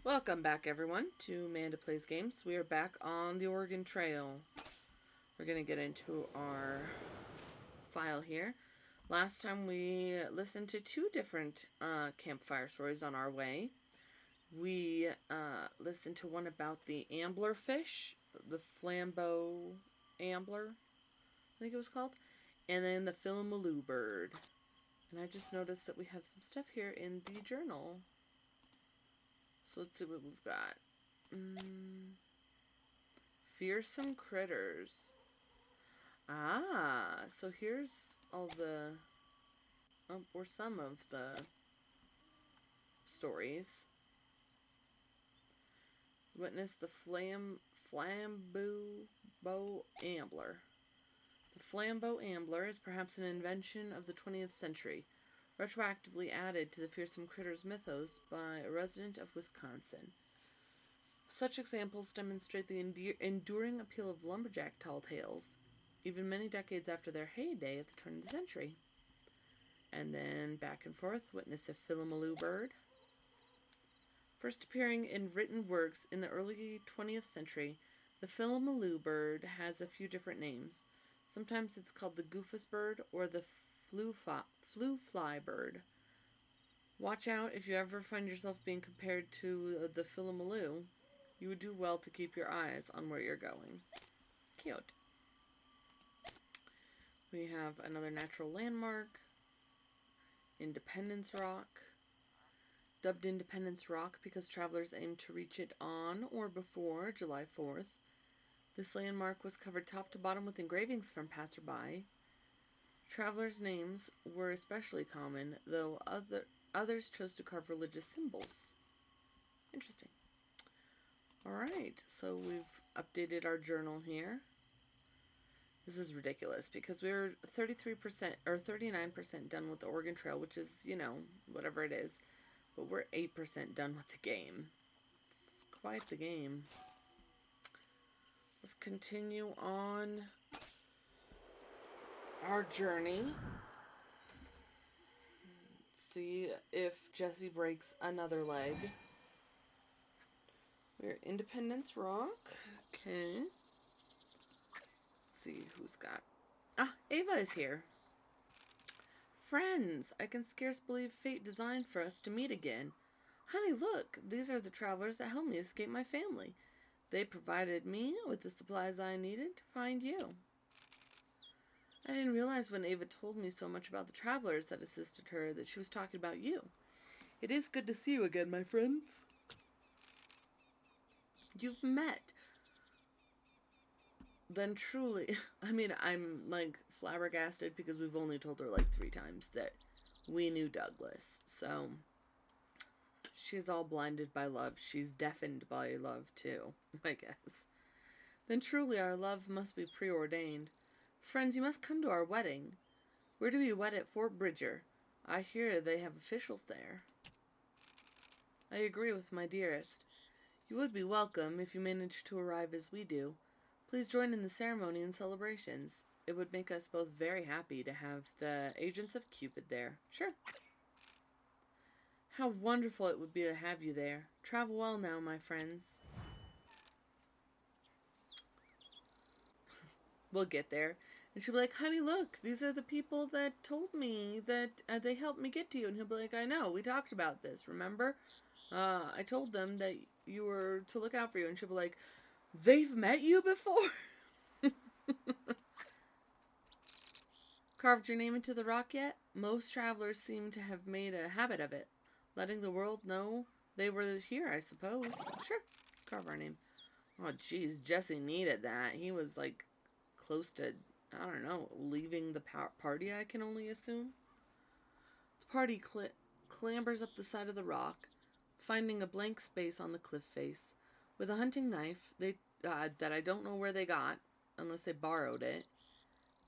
Welcome back, everyone, to Amanda Plays Games. We are back on the Oregon Trail. We're going to get into our file here. Last time we listened to two different campfire stories on our way. We listened to one about the ambler fish, the flambeau ambler, I think it was called, and then the Philomaloo bird. And I just noticed that we have some stuff here in the journal. So let's see what we've got. Fearsome critters. So here's all the, or some of the stories. Witness the flambeau ambler. The flambeau ambler is perhaps an invention of the 20th century, retroactively added to the fearsome critters mythos by a resident of Wisconsin. Such examples demonstrate the enduring appeal of lumberjack tall tales, even many decades after their heyday at the turn of the century. And then back and forth, witness a Philomaloo bird. First appearing in written works in the early 20th century, the Philomaloo bird has a few different names. Sometimes it's called the goofus bird or the flue fly bird. Watch out if you ever find yourself being compared to the Philomaloo. You would do well to keep your eyes on where you're going. Cute. We have another natural landmark, Independence Rock. Dubbed Independence Rock because travelers aim to reach it on or before July 4th. This landmark was covered top to bottom with engravings from passerby. Travelers' names were especially common, though others chose to carve religious symbols. Interesting. Alright, so we've updated our journal here. This is ridiculous because we were 33% or 39% done with the Oregon Trail, which is, whatever it is. But we're 8% done with the game. It's quite the game. Let's continue on our journey. See if Jesse breaks another leg. We're Independence Rock. Okay. Let's see who's got... Ava is here. Friends, I can scarce believe fate designed for us to meet again. Honey, look, these are the travelers that helped me escape my family. They provided me with the supplies I needed to find you. I didn't realize when Ava told me so much about the travelers that assisted her that she was talking about you. It is good to see you again, my friends. You've met. Then truly, I'm flabbergasted because we've only told her 3 times that we knew Douglas. So, she's all blinded by love. She's deafened by love too, I guess. Then truly our love must be preordained. Friends, you must come to our wedding. We're to be wed at Fort Bridger. I hear they have officials there. I agree with my dearest. You would be welcome if you managed to arrive as we do. Please join in the ceremony and celebrations. It would make us both very happy to have the agents of Cupid there. Sure. How wonderful it would be to have you there. Travel well now, my friends. We'll get there. And she'll be like, honey, look, these are the people that told me that they helped me get to you. And he'll be like, I know, we talked about this, remember? I told them that you were to look out for you. And she'll be like, they've met you before? Carved your name into the rock yet? Most travelers seem to have made a habit of it. Letting the world know they were here, I suppose. Sure, carve our name. Oh, jeez, Jesse needed that. He was, close to, I don't know, leaving the party, I can only assume. The party clambers up the side of the rock, finding a blank space on the cliff face. With a hunting knife that I don't know where they got, unless they borrowed it,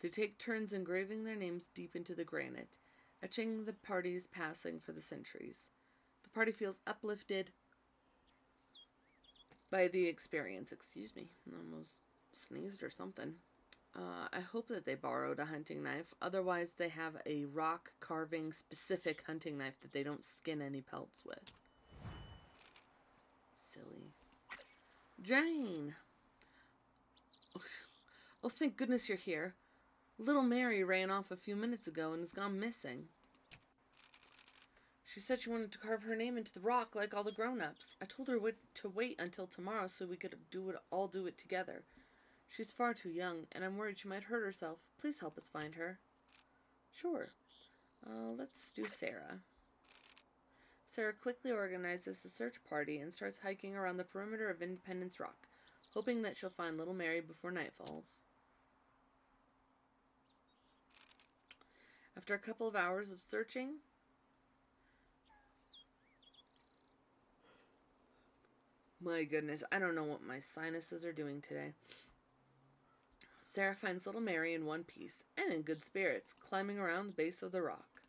they take turns engraving their names deep into the granite, etching the party's passing for the centuries. The party feels uplifted by the experience. Excuse me, I almost sneezed or something. I hope that they borrowed a hunting knife. Otherwise, they have a rock carving specific hunting knife that they don't skin any pelts with. Jane! Oh, thank goodness you're here. Little Mary ran off a few minutes ago and has gone missing. She said she wanted to carve her name into the rock like all the grown-ups. I told her to wait until tomorrow so we could all do it together. She's far too young, and I'm worried she might hurt herself. Please help us find her. Sure. Let's do Sarah. Sarah quickly organizes a search party and starts hiking around the perimeter of Independence Rock, hoping that she'll find little Mary before night falls. After a couple of hours of searching, my goodness, I don't know what my sinuses are doing today. Sarah finds little Mary in one piece and in good spirits, climbing around the base of the rock.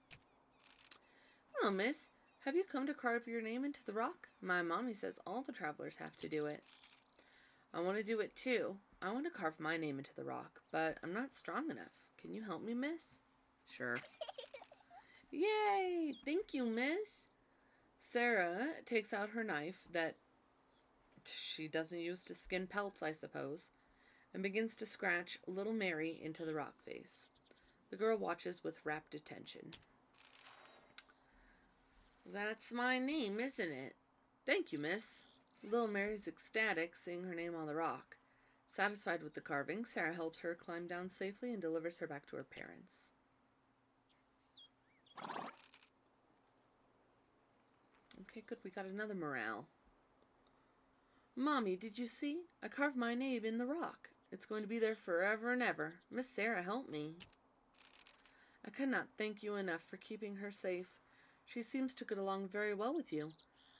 Hello, miss. Have you come to carve your name into the rock? My mommy says all the travelers have to do it. I want to do it too. I want to carve my name into the rock, but I'm not strong enough. Can you help me, miss? Sure. Yay! Thank you, miss. Sarah takes out her knife that she doesn't use to skin pelts, I suppose, and begins to scratch little Mary into the rock face. The girl watches with rapt attention. That's my name, isn't it? Thank you, miss. Little Mary's ecstatic, seeing her name on the rock. Satisfied with the carving, Sarah helps her climb down safely and delivers her back to her parents. Okay, good. We got another morale. Mommy, did you see? I carved my name in the rock. It's going to be there forever and ever. Miss Sarah, help me. I cannot thank you enough for keeping her safe. She seems to get along very well with you.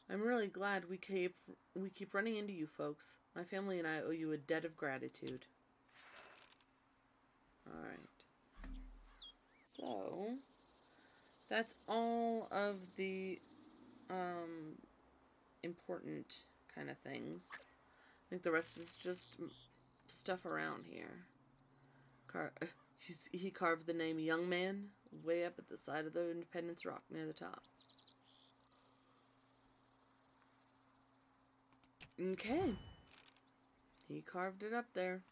I'm really glad we keep running into you folks. My family and I owe you a debt of gratitude. Alright. So, that's all of the important kind of things. I think the rest is just stuff around here. He carved the name Young Man way up at the side of the Independence Rock near the top. Okay. He carved it up there.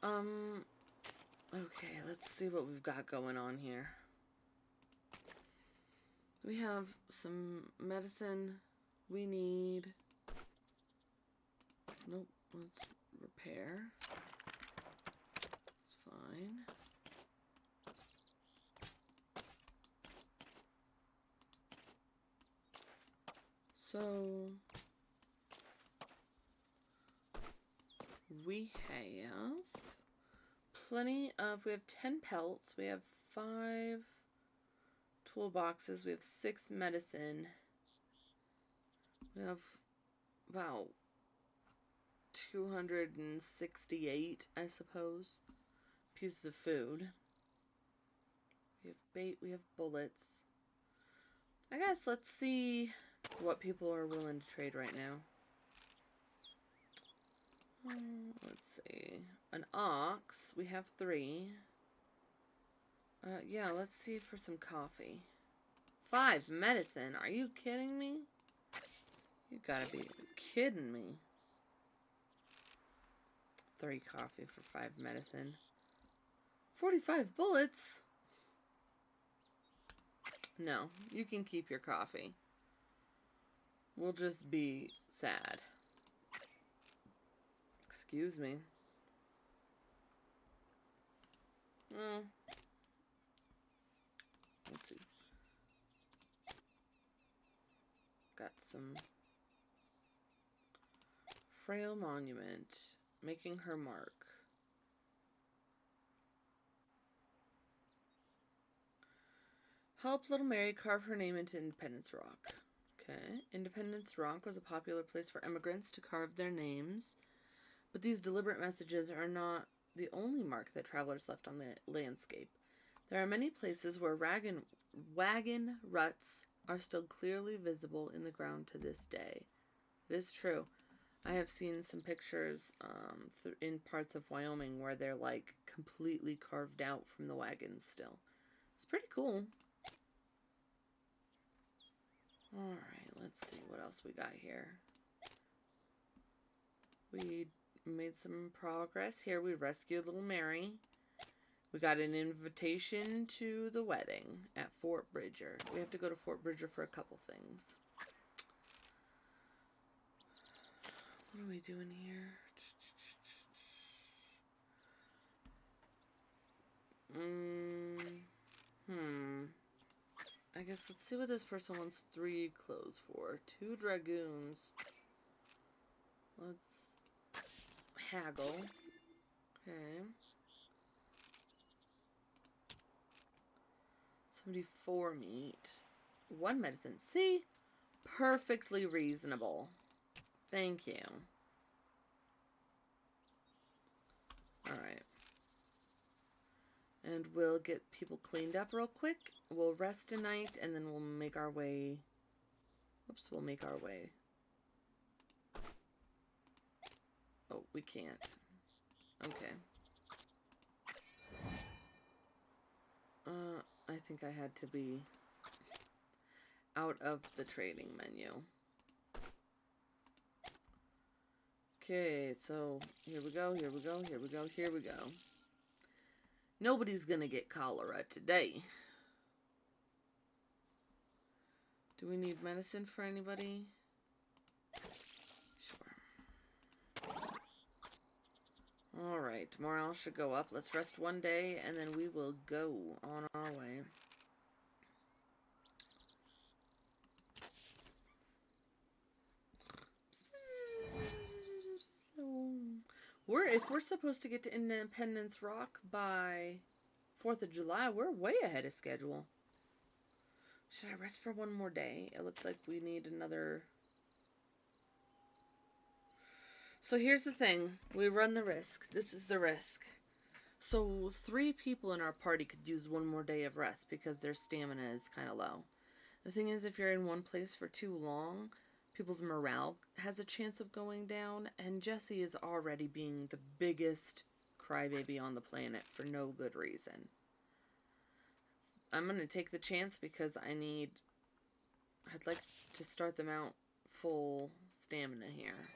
Okay, let's see what we've got going on here. We have some medicine. We need... Nope, let's repair. It's fine. So... we have plenty of... We have 10 pelts. We have 5... toolboxes. We have 6 medicine. We have about 268, I suppose, pieces of food. We have bait. We have bullets. I guess let's see what people are willing to trade right now. Let's see. An ox. We have 3. Yeah, let's see for some coffee. 5 medicine. Are you kidding me? You gotta be kidding me. 3 coffee for 5 medicine. 45 bullets? No, you can keep your coffee. We'll just be sad. Excuse me. Let's see. Got some frail monument, making her mark. Help little Mary carve her name into Independence Rock. Okay. Independence Rock was a popular place for immigrants to carve their names, but these deliberate messages are not the only mark that travelers left on the landscape. There are many places where wagon ruts are still clearly visible in the ground to this day. It is true. I have seen some pictures in parts of Wyoming where they're like completely carved out from the wagons still. It's pretty cool. Alright, let's see what else we got here. We made some progress here. We rescued little Mary. We got an invitation to the wedding at Fort Bridger. We have to go to Fort Bridger for a couple things. What are we doing here? I guess let's see what this person wants 3 clothes for. 2 dragoons. Let's haggle. Okay. 74 meat. 1 medicine. See? Perfectly reasonable. Thank you. Alright. And we'll get people cleaned up real quick. We'll rest a night and then we'll make our way. Oops, we'll make our way. Oh, we can't. Okay. I think I had to be out of the trading menu. Okay, so here we go, here we go, here we go, here we go. Nobody's gonna get cholera today. Do we need medicine for anybody? Sure. Alright, morale should go up. Let's rest 1 day and then we will go on our way. If we're supposed to get to Independence Rock by 4th of July, we're way ahead of schedule. Should I rest for 1 more day? It looks like we need another. So here's the thing. We run the risk. This is the risk. So 3 people in our party could use 1 more day of rest because their stamina is kind of low. The thing is, if you're in one place for too long, people's morale has a chance of going down, and Jesse is already being the biggest crybaby on the planet for no good reason. I'm going to take the chance because I'd like to start them out full stamina here.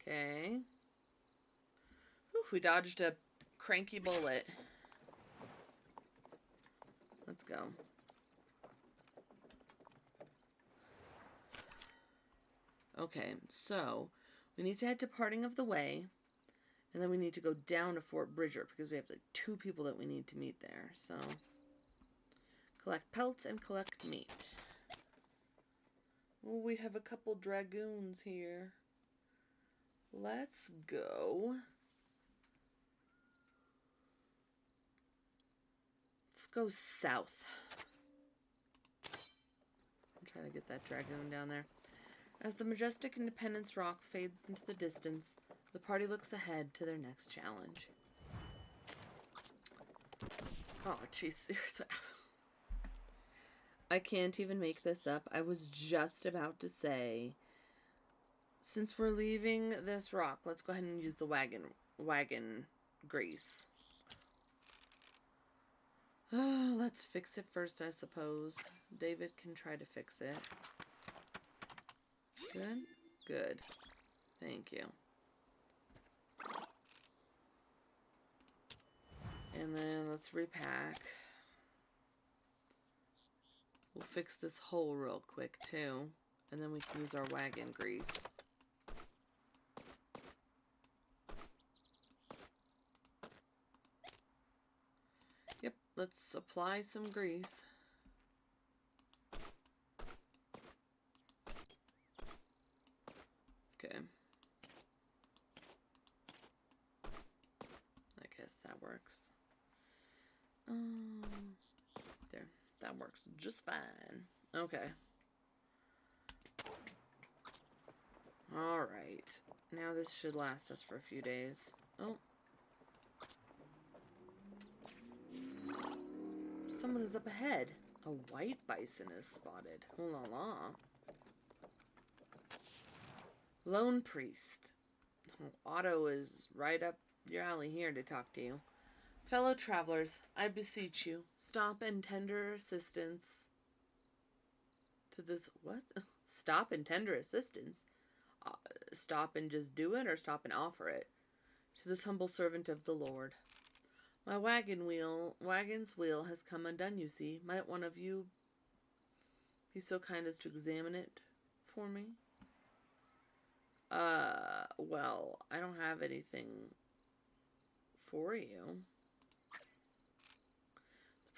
Okay. Whew, we dodged a cranky bullet. Let's go. Okay, so we need to head to Parting of the Way, and then we need to go down to Fort Bridger because we have like 2 people that we need to meet there. So collect pelts and collect meat. Oh, we have a couple dragoons here. Let's go. Let's go south. I'm trying to get that dragoon down there. As the majestic Independence Rock fades into the distance, the party looks ahead to their next challenge. Oh, jeez, seriously. I can't even make this up. I was just about to say, since we're leaving this rock, let's go ahead and use the wagon grease. Let's fix it first, I suppose. David can try to fix it. Good? Good. Thank you. And then let's repack. We'll fix this hole real quick, too. And then we can use our wagon grease. Yep, let's apply some grease. Okay. I guess that works. There. That works just fine. Okay. Alright. Now this should last us for a few days. Oh. Someone is up ahead. A white bison is spotted. Oh la la. Lone Priest. Otto is right up your alley here to talk to you. Fellow travelers, I beseech you, stop and tender assistance To this, what? Stop and tender assistance? Stop and just do it, or stop and offer it? To this humble servant of the Lord. My wagon's wheel has come undone, you see. Might one of you be so kind as to examine it for me? Well, I don't have anything for you.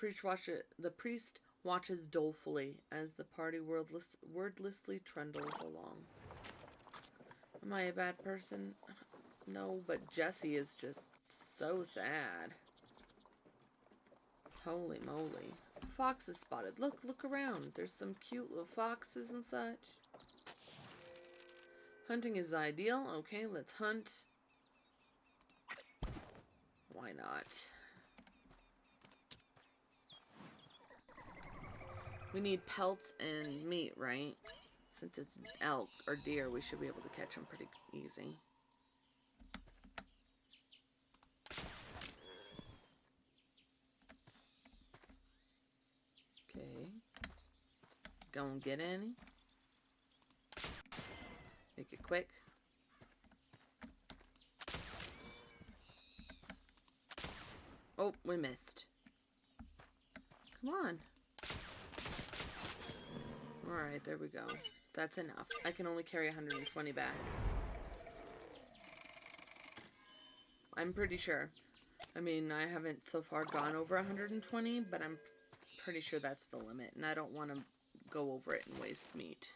The priest watches dolefully as the party wordlessly trundles along. Am I a bad person? No, but Jesse is just so sad. Holy moly. Fox is spotted. Look around. There's some cute little foxes and such. Hunting is ideal. Okay, let's hunt. Why not? We need pelts and meat, right? Since it's elk or deer, we should be able to catch them pretty easy. Okay. Gonna get any. Make it quick. Oh, we missed. Come on. Alright, there we go. That's enough. I can only carry 120 back. I'm pretty sure. I mean, I haven't so far gone over 120, but I'm pretty sure that's the limit, and I don't want to go over it and waste meat.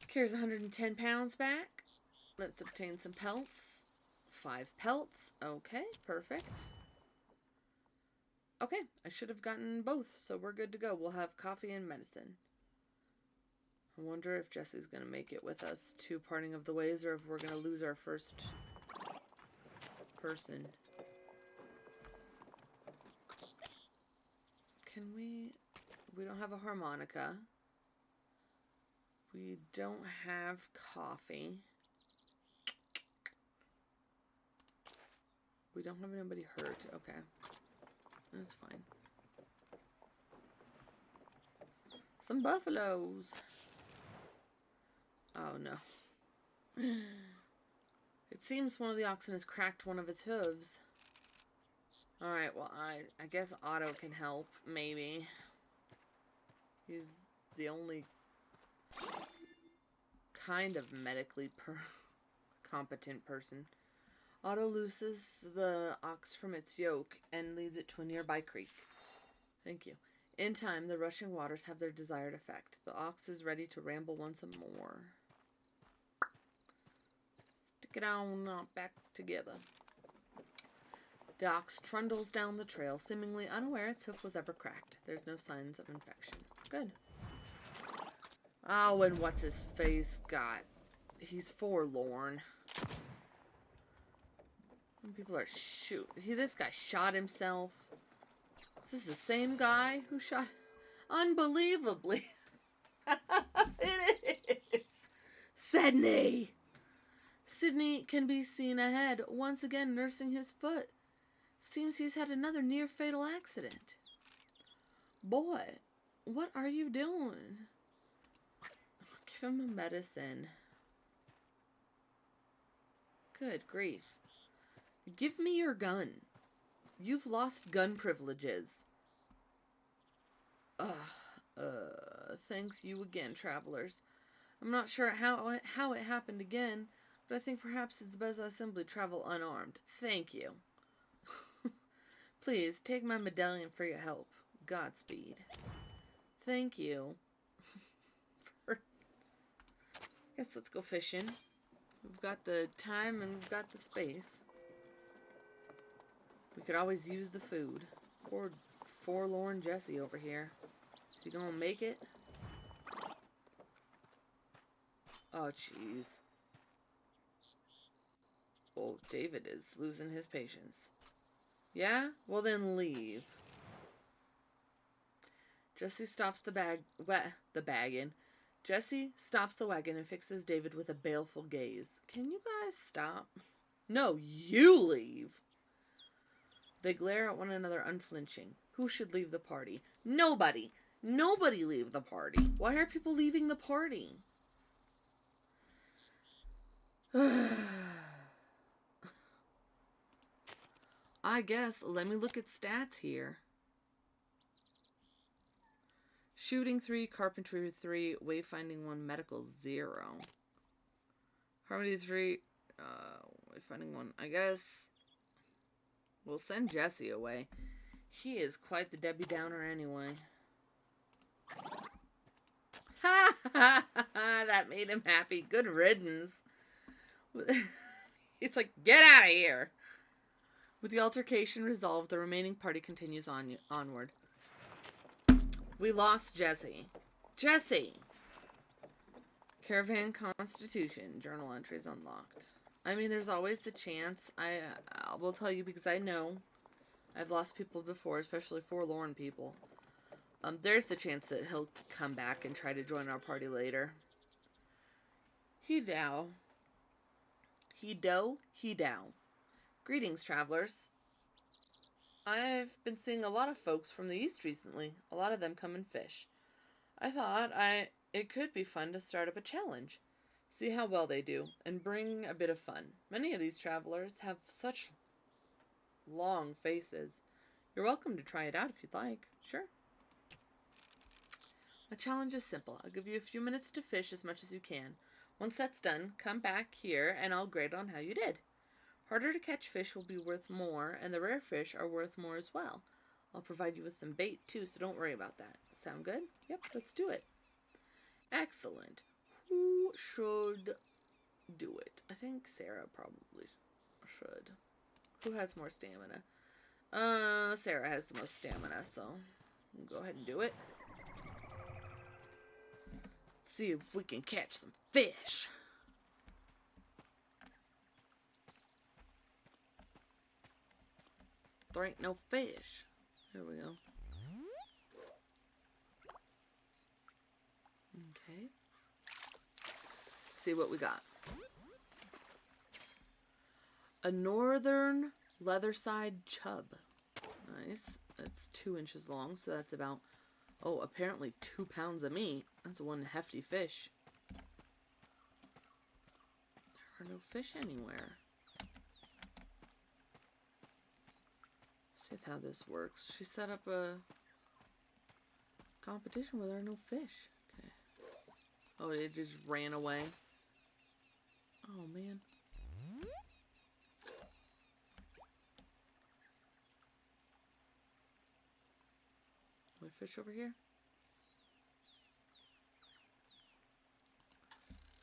Carries 110 pounds back. Let's obtain some pelts. 5 pelts. Okay, perfect. Okay, I should have gotten both, so we're good to go. We'll have coffee and medicine. I wonder if Jesse's going to make it with us to Parting of the Ways, or if we're going to lose our first person. Can we... We don't have a harmonica. We don't have coffee. We don't have anybody hurt. Okay. That's fine. Some buffaloes. Oh no. It seems one of the oxen has cracked one of its hooves. Alright, well, I guess Otto can help, maybe. He's the only kind of medically competent person. Otto looses the ox from its yoke and leads it to a nearby creek. Thank you. In time, the rushing waters have their desired effect. The ox is ready to ramble once more. Stick it on back together. The ox trundles down the trail, seemingly unaware its hoof was ever cracked. There's no signs of infection. Good. Oh, and what's his face got? He's forlorn. People are this guy shot himself. Is this the same guy who shot? Unbelievably. It is. Sydney. Sydney can be seen ahead, once again nursing his foot. Seems he's had another near-fatal accident. Boy, what are you doing? Give him a medicine. Good grief. Give me your gun. You've lost gun privileges. Thanks you again, travelers. I'm not sure how it happened again, but I think perhaps it's best I simply travel unarmed. Thank you. Please, take my medallion for your help. Godspeed. Thank you. I guess let's go fishing. We've got the time and we've got the space. We could always use the food. Poor forlorn Jesse over here. Is he gonna make it? Oh, jeez. Oh, David is losing his patience. Yeah? Well, then leave. Jesse stops Jesse stops the wagon and fixes David with a baleful gaze. Can you guys stop? No, you leave. They glare at one another unflinching. Who should leave the party? Nobody. Nobody leave the party. Why are people leaving the party? I guess, let me look at stats here. Shooting 3, carpentry 3, wayfinding 1, medical 0. Carpentry 3, wayfinding 1. I guess we'll send Jesse away. He is quite the Debbie Downer anyway. Ha ha ha! That made him happy. Good riddance. It's like, get out of here. With the altercation resolved, the remaining party continues onward. We lost Jesse. Jesse! Caravan Constitution. Journal entries unlocked. I mean, there's always the chance. I will tell you because I know I've lost people before, especially forlorn people. There's the chance that he'll come back and try to join our party later. He dow. Greetings, travelers. I've been seeing a lot of folks from the east recently. A lot of them come and fish. I thought it could be fun to start up a challenge. See how well they do, and bring a bit of fun. Many of these travelers have such long faces. You're welcome to try it out if you'd like. Sure. My challenge is simple. I'll give you a few minutes to fish as much as you can. Once that's done, come back here and I'll grade on how you did. Harder to catch fish will be worth more, and the rare fish are worth more as well. I'll provide you with some bait too, so don't worry about that. Sound good? Yep, let's do it. Excellent. Who should do it? I think Sarah probably should. Who has more stamina? Sarah has the most stamina, so go ahead and do it. Let's see if we can catch some fish. There ain't no fish. There we go. Okay. See what we got. A northern leather-side chub. Nice. That's 2 inches long, so that's about, apparently 2 pounds of meat. That's one hefty fish. There are no fish anywhere. See how this works. She set up a competition where there are no fish. Okay. Oh, it just ran away. Oh, man. Are there fish over here?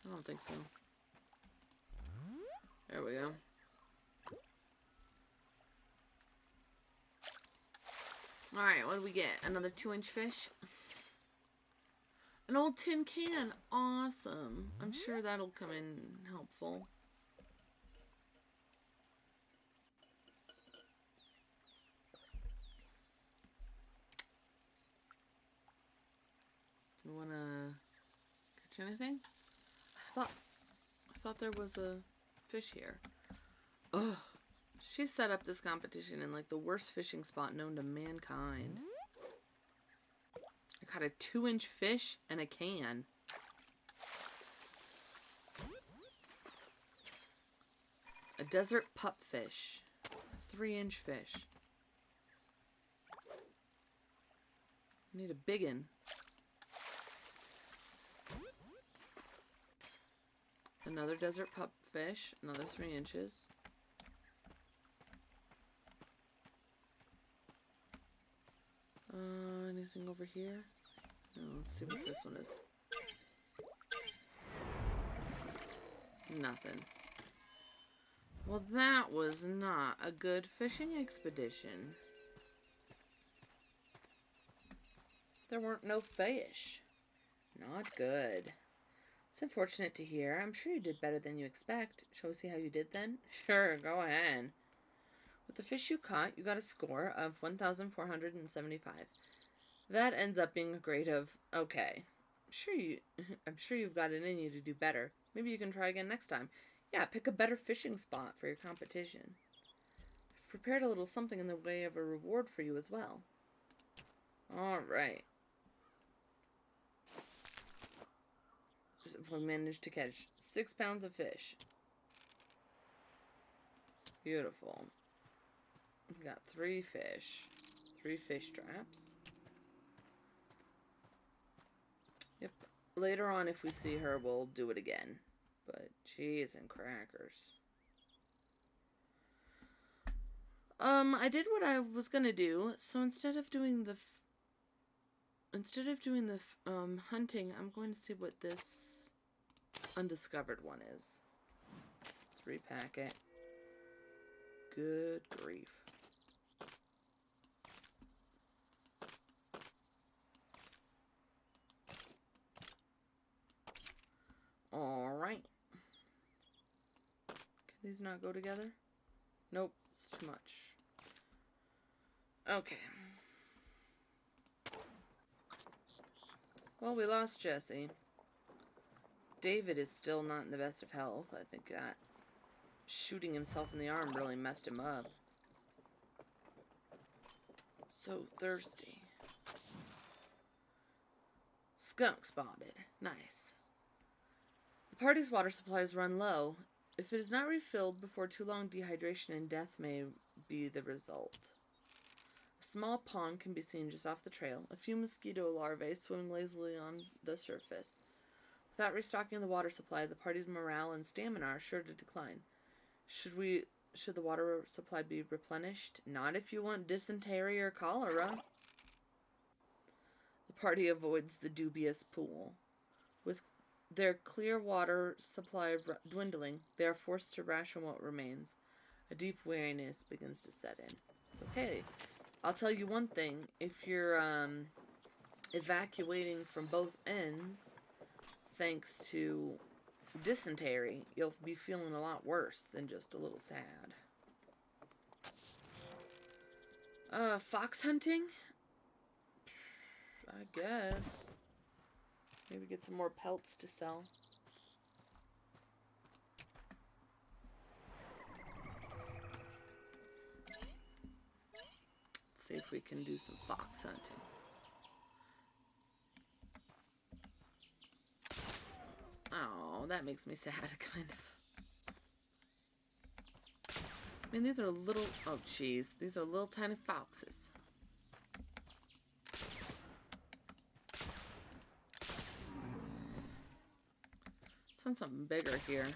I don't think so. There we go. Alright, what do we get? Another 2-inch fish? An old tin can. Awesome. I'm sure that'll come in helpful. You wanna catch anything? I thought there was a fish here. Ugh. She set up this competition in like the worst fishing spot known to mankind. I caught a 2-inch fish and a can. A desert pupfish. A 3-inch fish. I need a biggin. Another desert pupfish. Another 3 inches. Anything over here? No, let's see what this one is. Nothing. Well, that was not a good fishing expedition. There weren't no fish. Not good. It's unfortunate to hear. I'm sure you did better than you expect. Shall we see how you did then? Sure, go ahead. With the fish you caught, you got a score of 1,475. That ends up being a grade of okay. I'm sure you've got it in you to do better. Maybe you can try again next time. Yeah, pick a better fishing spot for your competition. I've prepared a little something in the way of a reward for you as well. Alright. if we manage to catch 6 pounds of fish. Beautiful. We've got 3 fish. 3 fish traps. Yep. Later on, if we see her, we'll do it again. But, cheese and crackers. I did what I was gonna do. So instead of doing the hunting, I'm going to see what this undiscovered one is. Let's repack it. Good grief. Alright. Can these not go together? Nope, it's too much. Okay. Well, we lost Jesse. David is still not in the best of health. I think that shooting himself in the arm really messed him up. So thirsty. Skunk spotted. Nice. The party's water supplies run low. If it is not refilled before too long, dehydration and death may be the result. A small pond can be seen just off the trail. A few mosquito larvae swim lazily on the surface. Without restocking the water supply, the party's morale and stamina are sure to decline. Should the water supply be replenished? Not if you want dysentery or cholera. The party avoids the dubious pool. With their clear water supply dwindling, they are forced to ration what remains. A deep weariness begins to set in. It's okay. I'll tell you one thing. If you're evacuating from both ends, thanks to dysentery, you'll be feeling a lot worse than just a little sad. Fox hunting? I guess. Maybe get some more pelts to sell. Let's see if we can do some fox hunting. Oh, that makes me sad, kind of. I mean, these are little... Oh, jeez. These are little tiny foxes. Let's find something bigger here.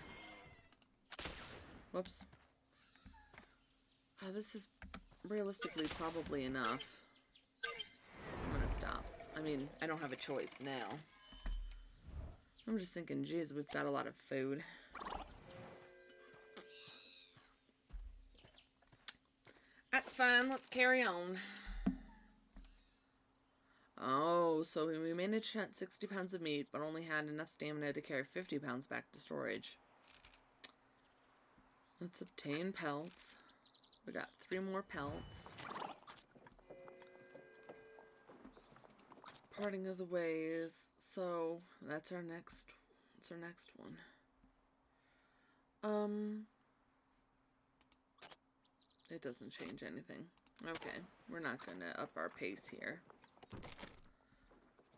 Whoops. Oh, this is realistically probably enough. I'm gonna stop. I mean, I don't have a choice now. I'm just thinking, geez, we've got a lot of food. That's fine, let's carry on. Oh, so we managed to hunt 60 pounds of meat, but only had enough stamina to carry 50 pounds back to storage. Let's obtain pelts. We got 3 more pelts. Parting of the ways. So that's our next one. It doesn't change anything. Okay, we're not gonna up our pace here.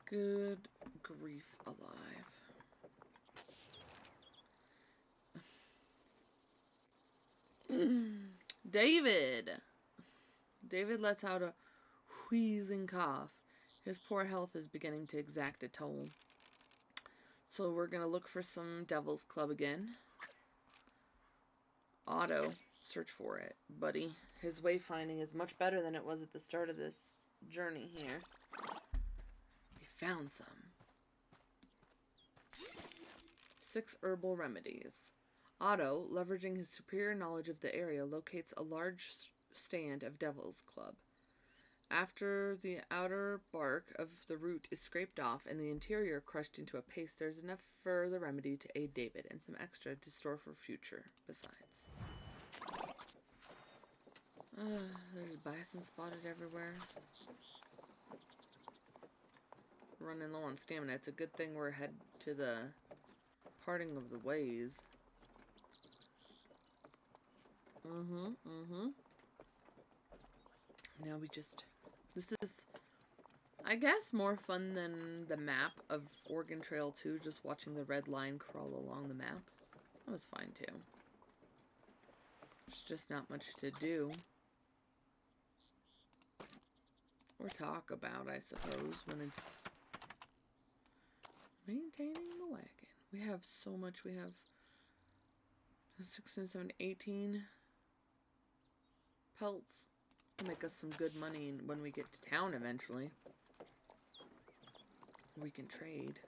Good grief alive. David lets out a wheezing cough. His poor health is beginning to exact a toll. So we're going to look for some Devil's Club again. Otto, search for it, buddy. His wayfinding is much better than it was at the start of this journey here. We found some. 6 herbal remedies. Otto, leveraging his superior knowledge of the area, locates a large stand of Devil's Club. After the outer bark of the root is scraped off and the interior crushed into a paste, there's enough for the remedy to aid David, and some extra to store for future besides. There's bison spotted everywhere. Running low on stamina. It's a good thing we're headed to the parting of the ways. Now we just... This is I guess more fun than the map of Oregon Trail 2, just watching the red line crawl along the map. That was fine too. There's just not much to do. Or talk about, I suppose, when it's maintaining the wagon. We have so much. We have 16, 17, 18 pelts. It'll make us some good money when we get to town eventually. We can trade.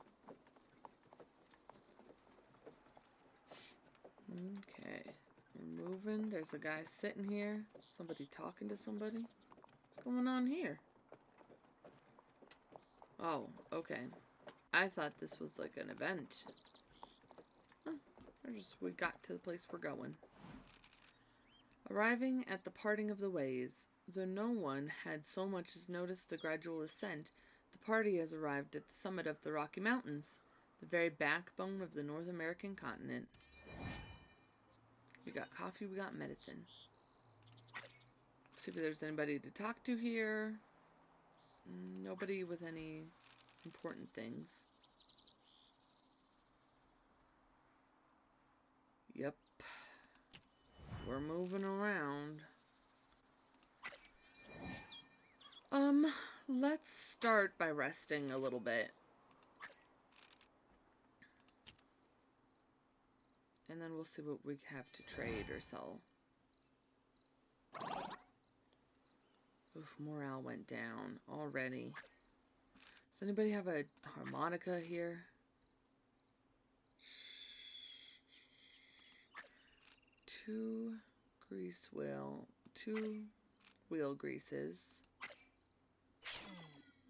Okay. We're moving. There's a guy sitting here. Somebody talking to somebody. What's going on here? Oh, okay. I thought this was like an event. Oh, we got to the place we're going. Arriving at the parting of the ways, though no one had so much as noticed the gradual ascent, the party has arrived at the summit of the Rocky Mountains, the very backbone of the North American continent. We got coffee, we got medicine. See if there's anybody to talk to here. Nobody with any important things. Yep. We're moving around. Let's start by resting a little bit. And then we'll see what we have to trade or sell. Oof, morale went down already. Does anybody have a harmonica here? Two wheel greases.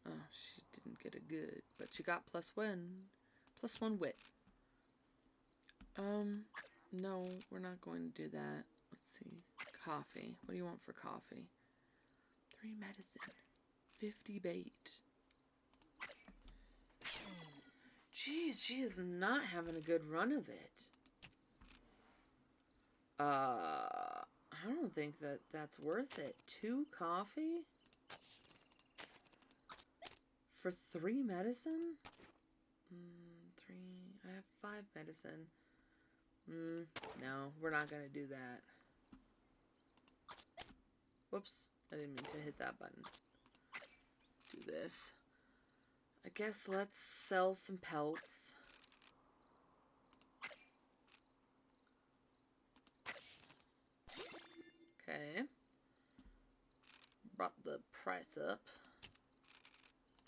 Oh, she didn't get a good, but she got +1 wit. No, we're not going to do that. Let's see. Coffee. What do you want for coffee? 3 medicine. 50 bait. Jeez, she is not having a good run of it. I don't think that's worth it. 2 coffee? For 3 medicine? 3. I have 5 medicine. No, we're not gonna do that. Whoops, I didn't mean to hit that button. Do this. I guess let's sell some pelts. Okay. Brought the price up.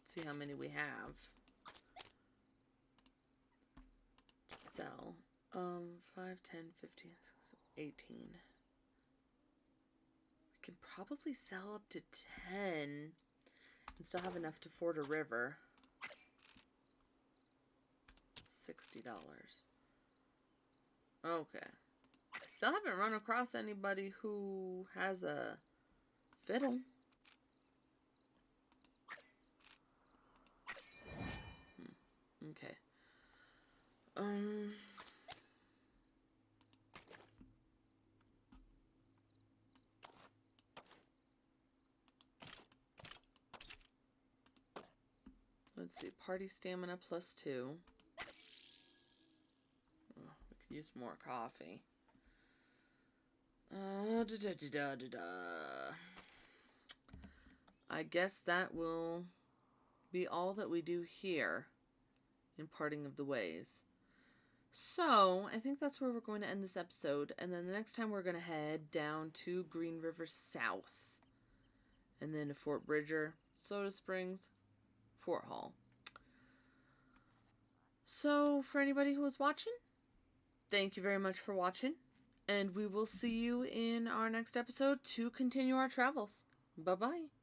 Let's see how many we have. Sell. 5, 10, 15, 18. We can probably sell up to 10 and still have enough to ford a river. $60. Okay. I still haven't run across anybody who has a fiddle. Okay. Let's see. Party stamina +2. Oh, we could use more coffee. I guess that will be all that we do here in Parting of the Ways. So, I think that's where we're going to end this episode. And then the next time we're going to head down to Green River South. And then to Fort Bridger, Soda Springs, Fort Hall. So, for anybody who was watching, thank you very much for watching. And we will see you in our next episode to continue our travels. Bye-bye.